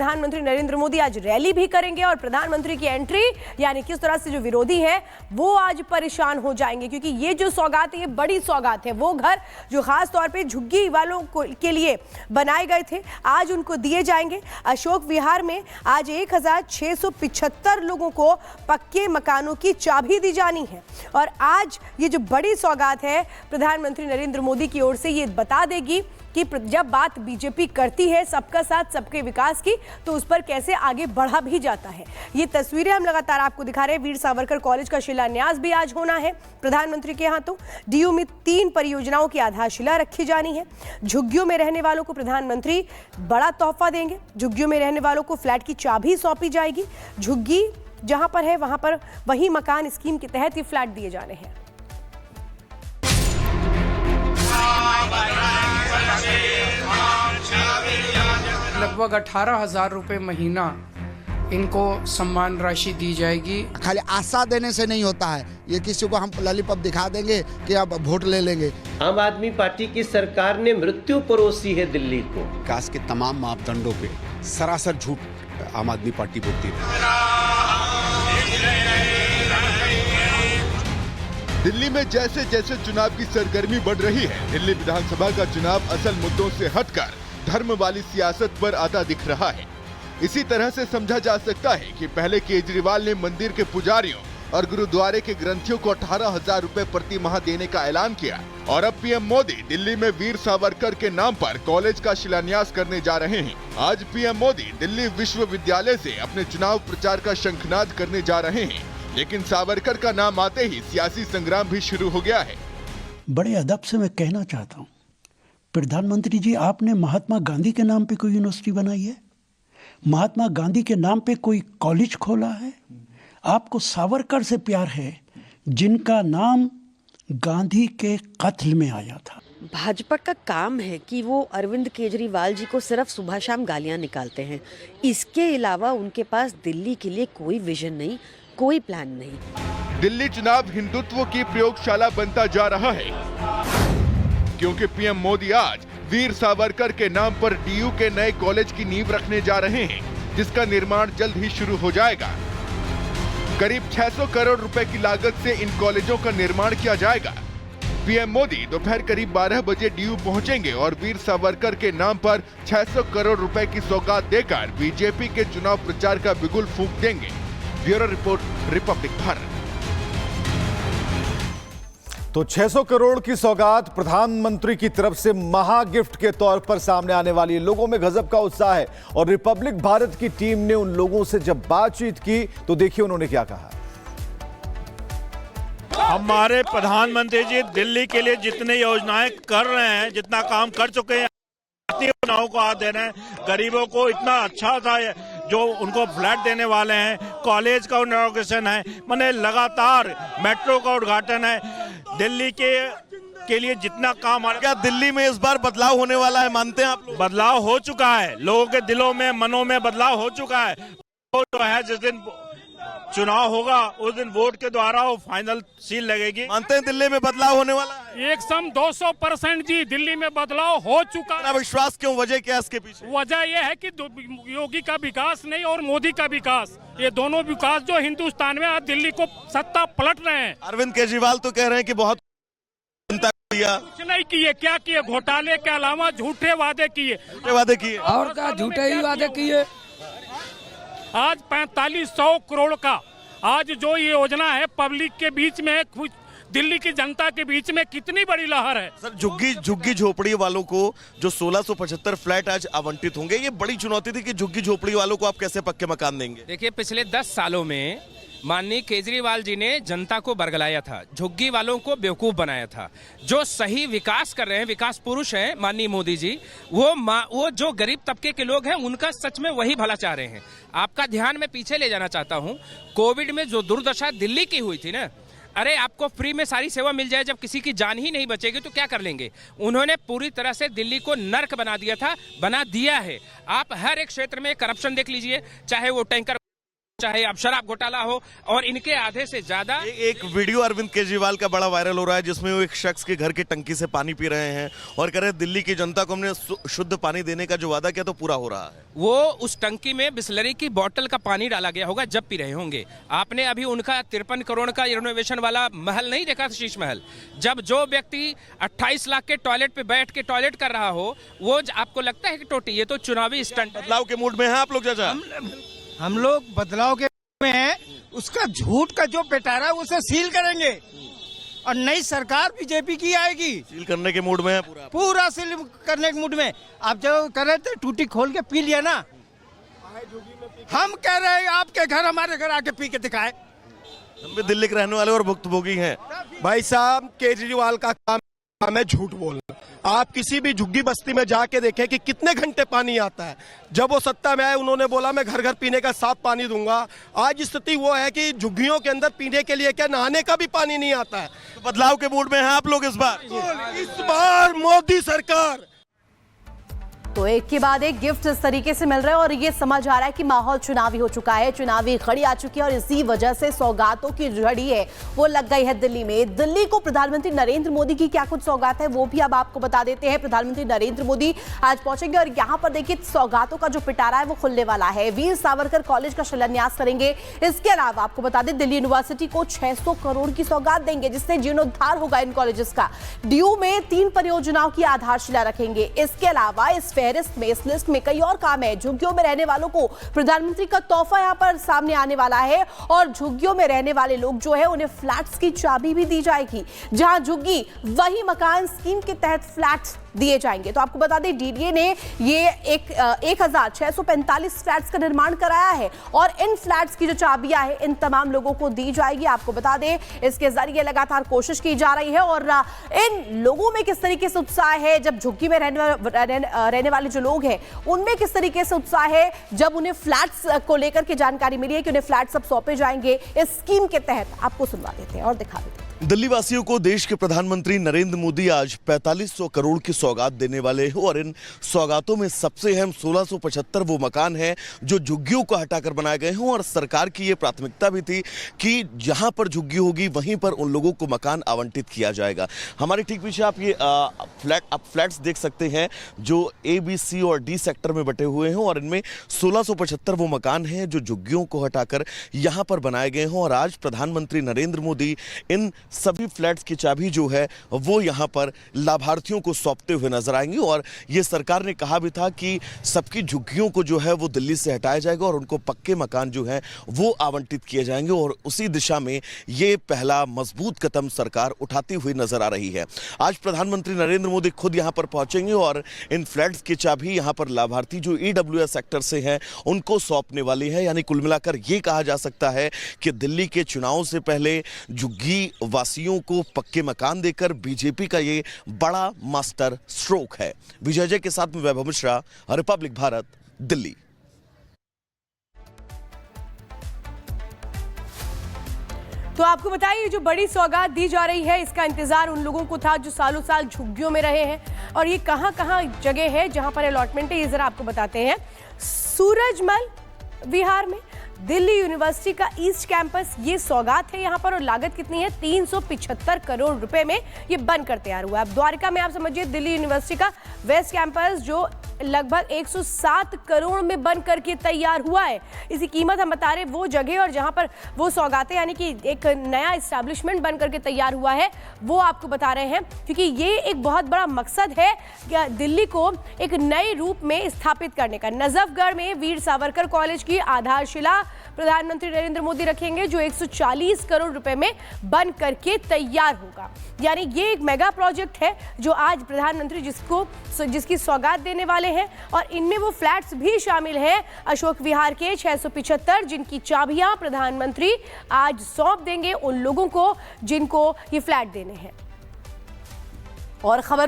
प्रधानमंत्री नरेंद्र मोदी आज रैली भी करेंगे और प्रधानमंत्री की एंट्री यानी किस तरह से जो विरोधी हैं वो आज परेशान हो जाएंगे, क्योंकि ये जो सौगात है ये बड़ी सौगात है। वो घर जो खास तौर पे झुग्गी वालों के लिए बनाए गए थे आज उनको दिए जाएंगे। अशोक विहार में आज 1675 लोगों को पक्के मकानों की चाबी दी जानी है और आज ये जो बड़ी सौगात है प्रधानमंत्री नरेंद्र मोदी की ओर से ये बता देगी कि जब बात बीजेपी करती है सबका साथ सबके विकास की तो उस पर कैसे आगे बढ़ा भी जाता है। ये तस्वीरें हम लगातार आपको दिखा रहे हैं। वीर सावरकर कॉलेज का शिलान्यास भी आज होना है प्रधानमंत्री के हाथों। डीयू में 3 परियोजनाओं की आधारशिला रखी जानी है। झुग्गियों में रहने वालों को प्रधानमंत्री बड़ा तोहफा देंगे। झुग्गियों में रहने वालों को फ्लैट की चाबी सौंपी जाएगी। झुग्गी जहां पर है वहां पर वही मकान स्कीम के तहत ये फ्लैट दिए जाने हैं। लगभग 18,000 रुपए महीना इनको सम्मान राशि दी जाएगी। खाली आशा देने से नहीं होता है, ये किसी को हम लॉलीपॉप दिखा देंगे कि आप वोट ले लेंगे। आम आदमी पार्टी की सरकार ने मृत्यु परोसी है दिल्ली को। विकास के तमाम मापदंडों पे सरासर झूठ आम आदमी पार्टी बोलती है। दिल्ली में जैसे जैसे चुनाव की सरगर्मी बढ़ रही है, दिल्ली विधानसभा का चुनाव असल मुद्दों से हटकर धर्म वाली सियासत पर आता दिख रहा है। इसी तरह से समझा जा सकता है कि पहले केजरीवाल ने मंदिर के पुजारियों और गुरुद्वारे के ग्रंथियों को 18,000 रुपए प्रति माह देने का ऐलान किया और अब पीएम मोदी दिल्ली में वीर सावरकर के नाम पर कॉलेज का शिलान्यास करने जा रहे हैं। आज पीएम मोदी दिल्ली विश्वविद्यालय से अपने चुनाव प्रचार का शंखनाद करने जा रहे हैं, लेकिन सावरकर का नाम आते ही सियासी संग्राम भी शुरू हो गया है। बड़े अदब से मैं कहना चाहता हूँ, प्रधानमंत्री जी आपने महात्मा गांधी के नाम पे कोई यूनिवर्सिटी बनाई है? महात्मा गांधी के नाम पे कोई कॉलेज खोला है? आपको सावरकर से प्यार है जिनका नाम गांधी के कत्ल में आया था। भाजपा का काम है कि वो अरविंद केजरीवाल जी को सिर्फ सुबह शाम गालियां निकालते हैं। इसके अलावा उनके पास दिल्ली के लिए कोई विजन नहीं, कोई प्लान नहीं। दिल्ली चुनाव हिंदुत्व की प्रयोगशाला बनता जा रहा है, क्योंकि पीएम मोदी आज वीर सावरकर के नाम पर डीयू के नए कॉलेज की नींव रखने जा रहे हैं, जिसका निर्माण जल्द ही शुरू हो जाएगा। करीब 600 करोड़ रुपए की लागत से इन कॉलेजों का निर्माण किया जाएगा। पीएम मोदी दोपहर करीब 12 बजे डीयू पहुंचेंगे और वीर सावरकर के नाम पर 600 करोड़ रुपए की सौगात देकर बीजेपी के चुनाव प्रचार का बिगुल फूंक देंगे। Bureau report, Republic Bharat. तो 600 करोड़ की सौगात प्रधानमंत्री की तरफ से महा गिफ्ट के तौर पर सामने आने वाली है। लोगों में गजब का उत्साह है और रिपब्लिक भारत की टीम ने उन लोगों से जब बातचीत की तो देखिए उन्होंने क्या कहा। हमारे प्रधानमंत्री जी दिल्ली के लिए जितनी योजनाएं कर रहे हैं, जितना काम कर चुके हैं, योजनाओं को हाथ दे रहे हैं, गरीबों को इतना अच्छा था जो उनको फ्लैट देने वाले हैं, कॉलेज का इनॉग्रेशन है, मैंने लगातार मेट्रो का उद्घाटन है। दिल्ली के लिए जितना काम, क्या दिल्ली में इस बार बदलाव होने वाला है? मानते हैं आप लोग? बदलाव हो चुका है, लोगों के दिलों में, मनों में बदलाव हो चुका है। वो जो है जिस दिन चुनाव होगा उस दिन वोट के द्वारा वो फाइनल सील लगेगी। मानते हैं दिल्ली में बदलाव होने वाला है? 200% जी, दिल्ली में बदलाव हो चुका है। विश्वास क्यों? वजह क्या है इसके पीछे? वजह यह है कि योगी का विकास नहीं और मोदी का विकास, ये दोनों विकास जो हिंदुस्तान में आज दिल्ली को सत्ता पलट रहे हैं। अरविंद केजरीवाल तो कह रहे हैं कि बहुत कुछ नहीं किए। क्या किए? घोटाले के अलावा झूठे वादे किए। और क्या झूठे ही वादे किए। आज 4500 करोड़ का आज जो ये योजना है पब्लिक के बीच में, दिल्ली की जनता के बीच में कितनी बड़ी लहर है। सर, झुग्गी झोपड़ी वालों को जो 1675 फ्लैट आज आवंटित होंगे, ये बड़ी चुनौती थी कि झुग्गी झोपड़ी वालों को आप कैसे पक्के मकान देंगे? देखिए, पिछले 10 सालों में माननीय केजरीवाल जी ने जनता को बरगलाया था, झुग्गी वालों को बेवकूफ बनाया था। जो सही विकास कर रहे हैं, विकास पुरुष हैं माननीय मोदी जी, वो जो गरीब तबके के लोग हैं उनका सच में वही भला चाह रहे हैं। आपका ध्यान मैं पीछे ले जाना चाहता हूं, कोविड में जो दुर्दशा दिल्ली की हुई थी ना, अरे आपको फ्री में सारी सेवा मिल जाए, जब किसी की जान ही नहीं बचेगी तो क्या कर लेंगे? उन्होंने पूरी तरह से दिल्ली को नर्क बना दिया था, बना दिया है। आप हर एक क्षेत्र में करप्शन देख लीजिए, चाहे वो टैंकर चाहे अब शराब घोटाला हो, और इनके आधे से ज्यादा। एक वीडियो अरविंद केजरीवाल का बड़ा वायरल हो रहा है जिसमें वो एक शख्स के घर की टंकी से पानी पी रहे हैं और कह रहे हैं दिल्ली की जनता को हमने शुद्ध पानी देने का जो वादा किया तो पूरा हो रहा है। वो उस टंकी में बिस्लरी की बोतल का पानी डाला गया होगा जब पी रहे होंगे। आपने अभी उनका 53 करोड़ का रिनोवेशन वाला महल नहीं देखा था, शीश महल? जब जो व्यक्ति 28 लाख के टॉयलेट पे बैठ के टॉयलेट कर रहा हो, वो आपको लगता है कि टोटी? ये तो चुनावी स्टंट। बदलाव के मूड में है आप लोग चाचा? हम लोग बदलाव के में हैं। उसका झूठ का जो पिटारा उसे सील करेंगे और नई सरकार बीजेपी की आएगी। सील करने के मूड में है पूरा सील करने के मूड में। आप जो कर रहे थे टूटी खोल के पी लिया ना, हम कह रहे हैं आपके घर हमारे घर आके पी के दिखाए। हम भी दिल्ली के रहने वाले और भुक्तभोगी हैं। भाई साहब, केजरीवाल का काम है झूठ बोलना। आप किसी भी झुग्गी बस्ती में जाके देखें कि कितने घंटे पानी आता है। जब वो सत्ता में आए उन्होंने बोला मैं घर घर पीने का साफ पानी दूंगा। आज स्थिति वो है कि झुग्गियों के अंदर पीने के लिए क्या नहाने का भी पानी नहीं आता है। तो बदलाव के मूड में हैं आप लोग इस बार मोदी सरकार। तो एक के बाद एक गिफ्ट इस तरीके से मिल रहे हैं और ये समझ आ रहा है कि माहौल चुनावी हो चुका है, चुनावी घड़ी आ चुकी है और इसी वजह से सौगातों की झड़ी है वो लग गई है दिल्ली में। दिल्ली को प्रधानमंत्री नरेंद्र मोदी की क्या कुछ सौगात है वो भी अब आपको बता देते हैं। प्रधानमंत्री नरेंद्र मोदी आज पहुंचेंगे और यहाँ पर देखिए सौगातों का जो पिटारा है वो खुलने वाला है। वीर सावरकर कॉलेज का शिलान्यास करेंगे। इसके अलावा आपको बता दें दिल्ली यूनिवर्सिटी को 600 करोड़ की सौगात देंगे जिससे जीर्णोद्धार होगा इन कॉलेजेस का। डीयू में 3 परियोजनाओं की आधारशिला रखेंगे। इसके अलावा इस लिस्ट में कई और काम है। झुग्गियों में रहने वालों को प्रधानमंत्री का तोहफा यहां पर सामने आने वाला है और झुग्गियों में रहने वाले लोग जो है उन्हें फ्लैट्स की चाबी भी दी जाएगी। जहां झुग्गी वही मकान स्कीम के तहत फ्लैट्स दिए जाएंगे। तो आपको बता दें डीडीए ने ये 1645 फ्लैट्स का निर्माण कराया है और इन फ्लैट्स की जो चाबियां है इन तमाम लोगों को दी जाएगी। आपको बता दें इसके जरिए लगातार कोशिश की जा रही है और इन लोगों में किस तरीके से उत्साह है जब झुग्गी में रहने वाले जो लोग हैं उनमें किस तरीके से उत्साह है जब उन्हें फ्लैट्स को लेकर के जानकारी मिली है कि उन्हें फ्लैट्स अब सौंपे जाएंगे इस स्कीम के तहत। आपको सुनवा देते हैं और दिखा देते हैं। दिल्ली वासियों को देश के प्रधानमंत्री नरेंद्र मोदी आज 4500 करोड़ की सौगात देने वाले हैं और इन सौगातों में सबसे अहम 1675 वो मकान हैं जो झुग्गियों को हटाकर बनाए गए हैं और सरकार की ये प्राथमिकता भी थी कि जहां पर झुग्गी होगी वहीं पर उन लोगों को मकान आवंटित किया जाएगा। हमारे ठीक पीछे आप ये फ्लैट्स देख सकते हैं जो A, B, C और D सेक्टर में बटे हुए हैं और इनमें 1675 वो मकान हैं जो झुग्गियों को हटाकर यहां पर बनाए गए हैं और आज प्रधानमंत्री नरेंद्र मोदी इन सभी फ्लैट्स की चाबी जो है वो यहां पर लाभार्थियों को सौंपते हुए नजर आएंगे और ये सरकार ने कहा भी था कि सबकी झुग्गियों को जो है वो दिल्ली से हटाया जाएगा और उनको पक्के मकान जो है वो आवंटित किए जाएंगे और उसी दिशा में ये पहला मजबूत कदम सरकार उठाती हुई नजर आ रही है। आज प्रधानमंत्री नरेंद्र मोदी खुद यहां पर पहुंचेंगे और इन फ्लैट्स की चाबी यहां पर लाभार्थी जो EWS सेक्टर से हैं उनको सौंपने वाली है। यानी कुल मिलाकर ये कहा जा सकता है कि दिल्ली के चुनाव से पहले झुग्गी वासियों को पक्के मकान देकर बीजेपी का ये बड़ा मास्टर स्ट्रोक है। विजय जय के साथ में वैभव मिश्रा, रिपब्लिक भारत, दिल्ली। तो आपको बताइए जो बड़ी सौगात दी जा रही है इसका इंतजार उन लोगों को था जो सालों साल झुग्गियों में रहे हैं और ये कहां जगह है जहां पर अलॉटमेंट है ये जरा आपको बताते हैं। सूरजमल विहार में दिल्ली यूनिवर्सिटी का ईस्ट कैंपस ये सौगात है यहाँ पर और लागत कितनी है 375 करोड़ रुपए में ये बनकर तैयार हुआ है। अब द्वारका में आप समझिए दिल्ली यूनिवर्सिटी का वेस्ट कैंपस जो लगभग 107 करोड़ में बन करके तैयार हुआ है। इसकी कीमत हम बता रहे वो जगह और जहां पर वो सौगातें यानी कि एक नया एस्टैब्लिशमेंट बन करके तैयार हुआ है वो आपको बता रहे हैं क्योंकि ये एक बहुत बड़ा मकसद है दिल्ली को एक नए रूप में स्थापित करने का। नजफगढ़ में वीर सावरकर कॉलेज की आधारशिला प्रधानमंत्री नरेंद्र मोदी रखेंगे जो 140 करोड़ रुपए में बन करके तैयार होगा। यानी ये एक मेगा प्रोजेक्ट है जो आज प्रधानमंत्री जिसकी सौगात देने वाले हैं और इनमें वो फ्लैट्स भी शामिल हैं अशोक विहार के 675 जिनकी चाबियां प्रधानमंत्री आज सौंप देंगे उन लोगों को जिनको ये फ्लैट देने हैं। और खबर